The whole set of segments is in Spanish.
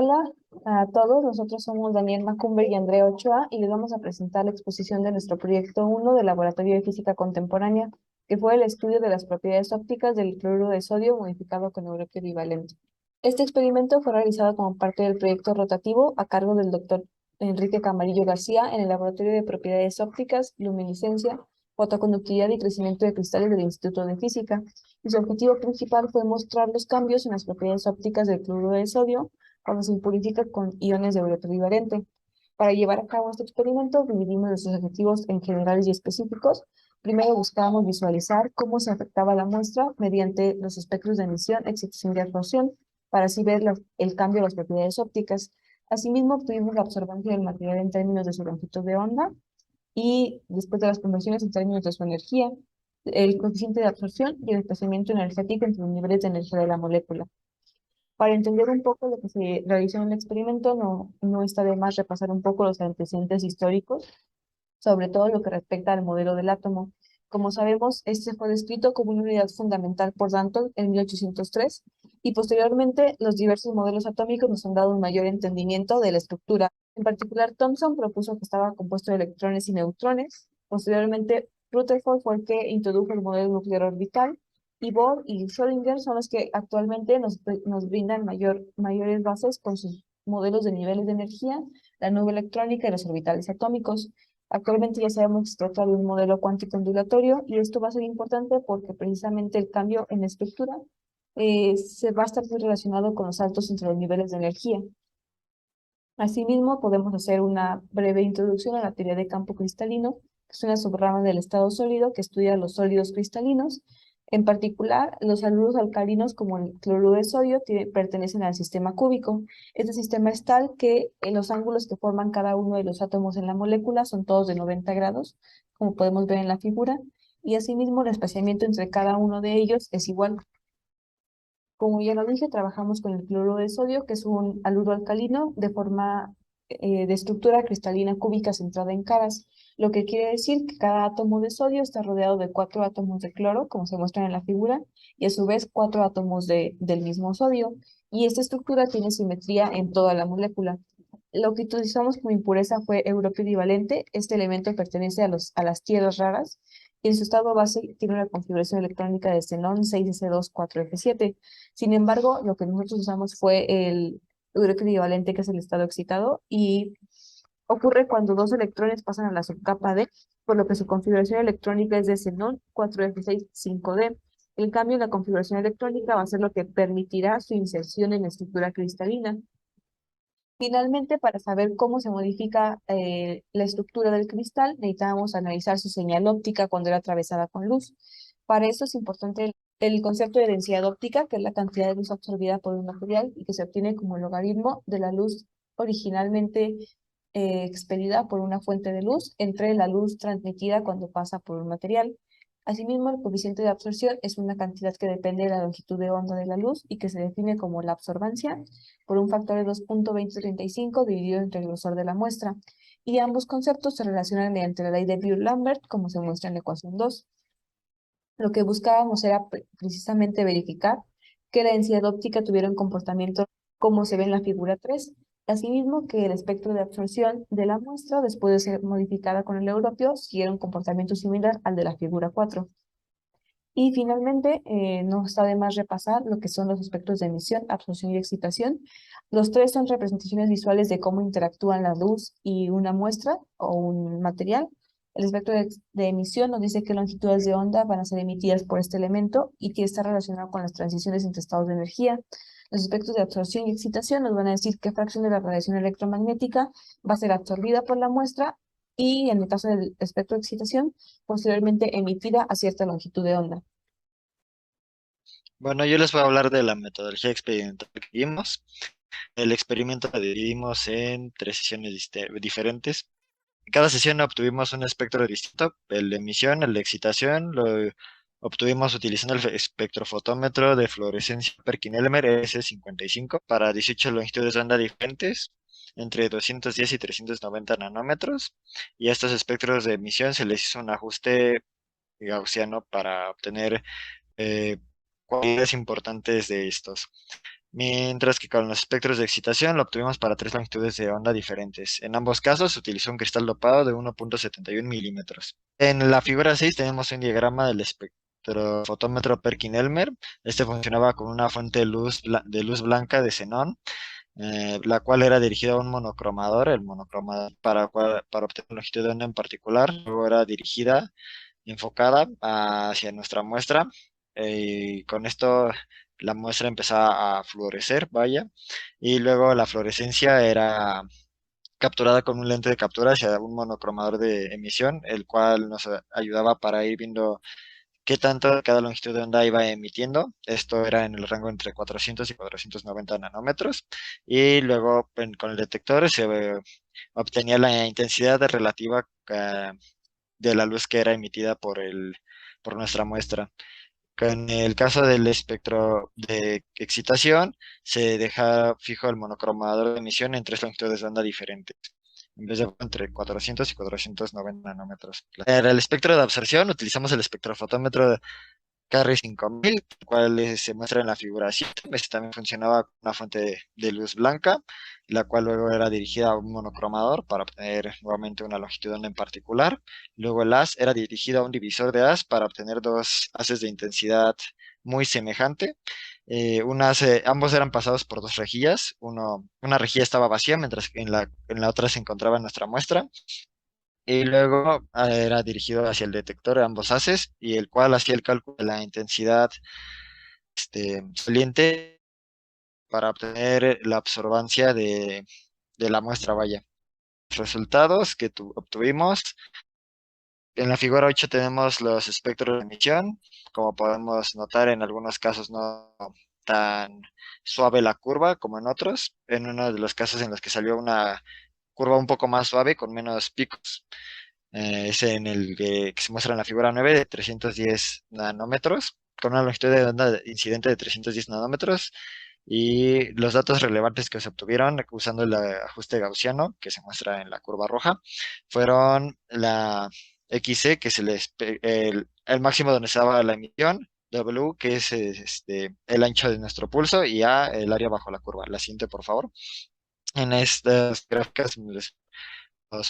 Hola a todos, nosotros somos Daniel Macumber y Andrea Ochoa y les vamos a presentar la exposición de nuestro proyecto 1 del Laboratorio de Física Contemporánea, que fue el estudio de las propiedades ópticas del cloruro de sodio modificado con europio bivalente. Este experimento fue realizado como parte del proyecto rotativo a cargo del doctor Enrique Camarillo García en el Laboratorio de Propiedades Ópticas, Luminiscencia, Fotoconductividad y Crecimiento de Cristales del Instituto de Física, y su objetivo principal fue mostrar los cambios en las propiedades ópticas del cloruro de sodio cuando se purifica con iones de uretro bivalente. Para llevar a cabo este experimento, dividimos nuestros objetivos en generales y específicos. Primero buscábamos visualizar cómo se afectaba la muestra mediante los espectros de emisión, excitación y absorción, para así ver el cambio de las propiedades ópticas. Asimismo, obtuvimos la absorbancia del material en términos de su longitud de onda y después de las conversiones en términos de su energía, el coeficiente de absorción y el desplazamiento energético entre los niveles de energía de la molécula. Para entender un poco lo que se realizó en el experimento, no está de más repasar un poco los antecedentes históricos, sobre todo lo que respecta al modelo del átomo. Como sabemos, este fue descrito como una unidad fundamental por Danton en 1803 y posteriormente los diversos modelos atómicos nos han dado un mayor entendimiento de la estructura. En particular, Thomson propuso que estaba compuesto de electrones y neutrones. Posteriormente, Rutherford fue el que introdujo el modelo nuclear orbital y Bohr y Schrödinger son los que actualmente nos brindan mayores bases con sus modelos de niveles de energía, la nube electrónica y los orbitales atómicos. Actualmente ya sabemos que se trata de un modelo cuántico ondulatorio y esto va a ser importante porque precisamente el cambio en la estructura se va a estar muy relacionado con los saltos entre los niveles de energía. Asimismo, podemos hacer una breve introducción a la teoría de campo cristalino, que es una subrama del estado sólido que estudia los sólidos cristalinos. En particular, los haluros alcalinos como el cloruro de sodio pertenecen al sistema cúbico. Este sistema es tal que los ángulos que forman cada uno de los átomos en la molécula son todos de 90 grados, como podemos ver en la figura, y asimismo el espaciamiento entre cada uno de ellos es igual. Como ya lo dije, trabajamos con el cloruro de sodio, que es un haluro alcalino de estructura cristalina cúbica centrada en caras, lo que quiere decir que cada átomo de sodio está rodeado de 4 átomos de cloro, como se muestra en la figura, y a su vez 4 átomos del mismo sodio, y esta estructura tiene simetría en toda la molécula. Lo que utilizamos como impureza fue europio divalente. Este elemento pertenece a las tierras raras y en su estado base tiene una configuración electrónica de xenón 6s2 4f7. Sin embargo, lo que nosotros usamos fue el europio divalente, que es el estado excitado, y ocurre cuando dos electrones pasan a la subcapa D, por lo que su configuración electrónica es de xenón 4f6 5d. El cambio en la configuración electrónica va a ser lo que permitirá su inserción en la estructura cristalina. Finalmente, para saber cómo se modifica la estructura del cristal, necesitábamos analizar su señal óptica cuando era atravesada con luz. Para eso es importante el concepto de densidad óptica, que es la cantidad de luz absorbida por un material y que se obtiene como logaritmo de la luz originalmente expelida por una fuente de luz entre la luz transmitida cuando pasa por un material. Asimismo, el coeficiente de absorción es una cantidad que depende de la longitud de onda de la luz y que se define como la absorbancia por un factor de 2.2035 dividido entre el grosor de la muestra. Y ambos conceptos se relacionan mediante la ley de Beer-Lambert, como se muestra en la ecuación 2. Lo que buscábamos era precisamente verificar que la densidad óptica tuviera un comportamiento como se ve en la figura 3. Asimismo, que el espectro de absorción de la muestra, después de ser modificada con el europio, siguiera un comportamiento similar al de la figura 4. Y finalmente, no está de más repasar lo que son los espectros de emisión, absorción y excitación. Los tres son representaciones visuales de cómo interactúan la luz y una muestra o un material. El espectro de emisión nos dice qué longitudes de onda van a ser emitidas por este elemento y que está relacionado con las transiciones entre estados de energía. Los espectros de absorción y excitación nos van a decir qué fracción de la radiación electromagnética va a ser absorbida por la muestra y, en el caso del espectro de excitación, posteriormente emitida a cierta longitud de onda. Bueno, yo les voy a hablar de la metodología experimental que vimos. El experimento lo dividimos en tres sesiones diferentes. En cada sesión obtuvimos un espectro distinto, el de emisión, el de excitación, lo obtuvimos utilizando el espectrofotómetro de fluorescencia Perkin-Elmer S55 para 18 longitudes de onda diferentes, entre 210 y 390 nanómetros, y a estos espectros de emisión se les hizo un ajuste gaussiano para obtener eh, cualidades importantes de estos. mientras que con los espectros de excitación lo obtuvimos para tres longitudes de onda diferentes. En ambos casos se utilizó un cristal dopado de 1,71 milímetros. En la figura 6 tenemos un diagrama del espectrofotómetro Perkin-Elmer. Este funcionaba con una fuente de luz blanca de xenón, la cual era dirigida a un monocromador. El monocromador para obtener longitud de onda en particular, luego era dirigida, enfocada hacia nuestra muestra, y con esto la muestra empezaba a fluorecer, vaya, y luego la fluorescencia era capturada con un lente de captura hacia un monocromador de emisión, el cual nos ayudaba para ir viendo qué tanto cada longitud de onda iba emitiendo. Esto era en el rango entre 400 y 490 nanómetros. Y luego con el detector se obtenía la intensidad relativa de la luz que era emitida por nuestra muestra. En el caso del espectro de excitación, se deja fijo el monocromador de emisión en tres longitudes de onda diferentes, en vez de entre 400 y 490 nanómetros. Para el espectro de absorción, utilizamos el espectrofotómetro Carry 5000, el cual se muestra en la figura 7. Este también funcionaba con una fuente de luz blanca, la cual luego era dirigida a un monocromador para obtener nuevamente una longitud de onda en particular. Luego el haz era dirigido a un divisor de haz para obtener dos haces de intensidad muy semejante. Ambos eran pasados por dos rejillas. Una rejilla estaba vacía, mientras que en la otra se encontraba nuestra muestra. Y luego era dirigido hacia el detector de ambos haces, y el cual hacía el cálculo de la intensidad saliente para obtener la absorbancia de la muestra, vaya. Los resultados que obtuvimos, en la figura 8 tenemos los espectros de emisión. Como podemos notar, en algunos casos no tan suave la curva como en otros. En uno de los casos en los que salió una curva un poco más suave con menos picos. Es en el que se muestra en la figura 9 de 310 nanómetros, con una longitud de onda incidente de 310 nanómetros. Y los datos relevantes que se obtuvieron usando el ajuste gaussiano, que se muestra en la curva roja, fueron la XC, que es el máximo donde se daba la emisión, W, que es el ancho de nuestro pulso, y A, el área bajo la curva. La siguiente, por favor. En estas gráficas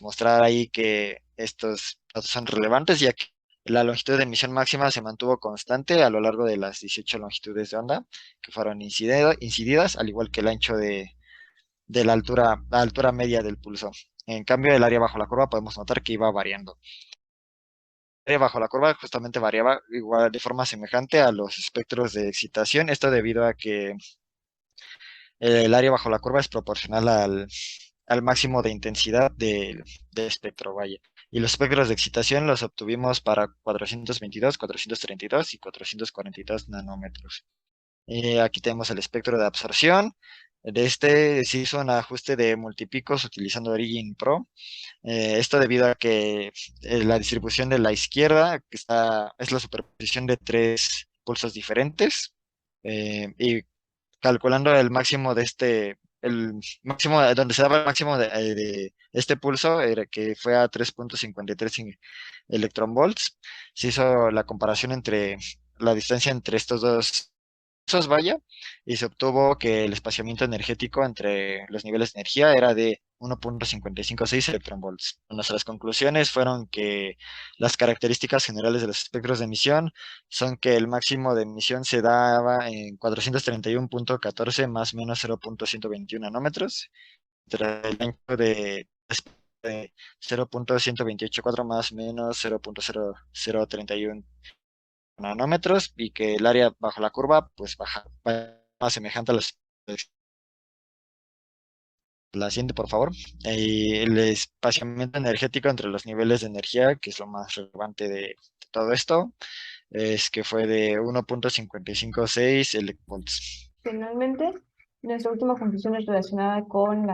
mostrar ahí que estos datos son relevantes, ya que la longitud de emisión máxima se mantuvo constante a lo largo de las 18 longitudes de onda que fueron incididas, al igual que el ancho de la altura media del pulso. En cambio, el área bajo la curva podemos notar que iba variando. El área bajo la curva justamente variaba igual de forma semejante a los espectros de excitación, esto debido a que el área bajo la curva es proporcional al máximo de intensidad del espectro, vaya. Y los espectros de excitación los obtuvimos para 422, 432 y 442 nanómetros. Aquí tenemos el espectro de absorción. De este se hizo un ajuste de multipicos utilizando Origin Pro. Esto debido a que la distribución de la izquierda es la superposición de tres pulsos diferentes. Y calculando el máximo el máximo, donde se daba el máximo de este pulso, que fue a 3,53 electronvolts, se hizo la comparación entre la distancia entre estos dos pulsos, vaya, y se obtuvo que el espaciamiento energético entre los niveles de energía era de 1,556 electronvolts. Nuestras conclusiones fueron que las características generales de los espectros de emisión son que el máximo de emisión se daba en 431,14 más menos 0,121 nanómetros, el ancho de 0,128,4 más menos 0,0031 nanómetros, y que el área bajo la curva pues baja más semejante a la siguiente, por favor. El espaciamiento energético entre los niveles de energía, que es lo más relevante de todo esto, es que fue de 1,556 electronvolts. Finalmente, nuestra última conclusión es relacionada con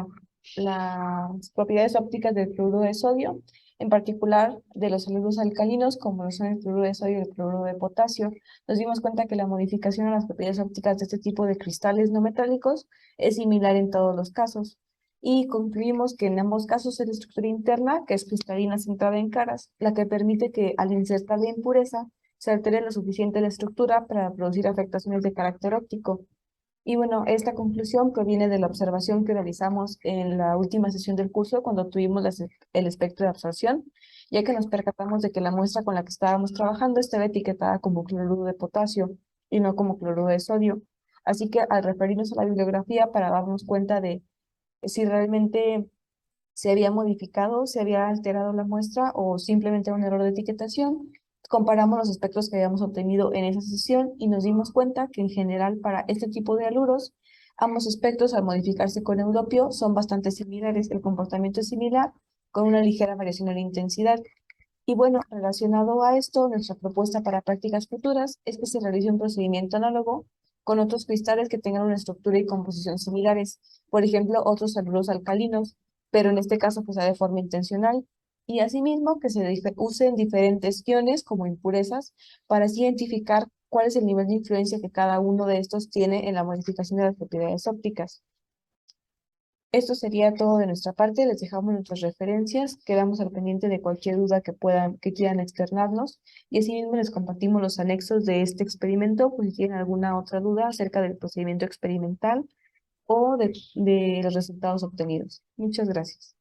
las propiedades ópticas del cloruro de sodio, en particular de los solutos alcalinos, como lo son el cloruro de sodio y el cloruro de potasio. Nos dimos cuenta que la modificación a las propiedades ópticas de este tipo de cristales no metálicos es similar en todos los casos. Y concluimos que en ambos casos es la estructura interna, que es cristalina centrada en caras, la que permite que al insertar la impureza se altere lo suficiente la estructura para producir afectaciones de carácter óptico. Y bueno, esta conclusión proviene de la observación que realizamos en la última sesión del curso cuando tuvimos el espectro de absorción, ya que nos percatamos de que la muestra con la que estábamos trabajando estaba etiquetada como cloruro de potasio y no como cloruro de sodio. Así que al referirnos a la bibliografía para darnos cuenta de si realmente se había modificado, se había alterado la muestra o simplemente era un error de etiquetación. Comparamos los espectros que habíamos obtenido en esa sesión y nos dimos cuenta que en general para este tipo de haluros, ambos espectros al modificarse con europio son bastante similares, el comportamiento es similar con una ligera variación en la intensidad. Y bueno, relacionado a esto, nuestra propuesta para prácticas futuras es que se realice un procedimiento análogo con otros cristales que tengan una estructura y composición similares, por ejemplo, otros haluros alcalinos, pero en este caso que sea de forma intencional, y asimismo que se usen diferentes iones como impurezas para así identificar cuál es el nivel de influencia que cada uno de estos tiene en la modificación de las propiedades ópticas. Esto sería todo de nuestra parte, les dejamos nuestras referencias, quedamos al pendiente de cualquier duda que quieran externarnos y asimismo les compartimos los anexos de este experimento por si tienen alguna otra duda acerca del procedimiento experimental o de los resultados obtenidos. Muchas gracias.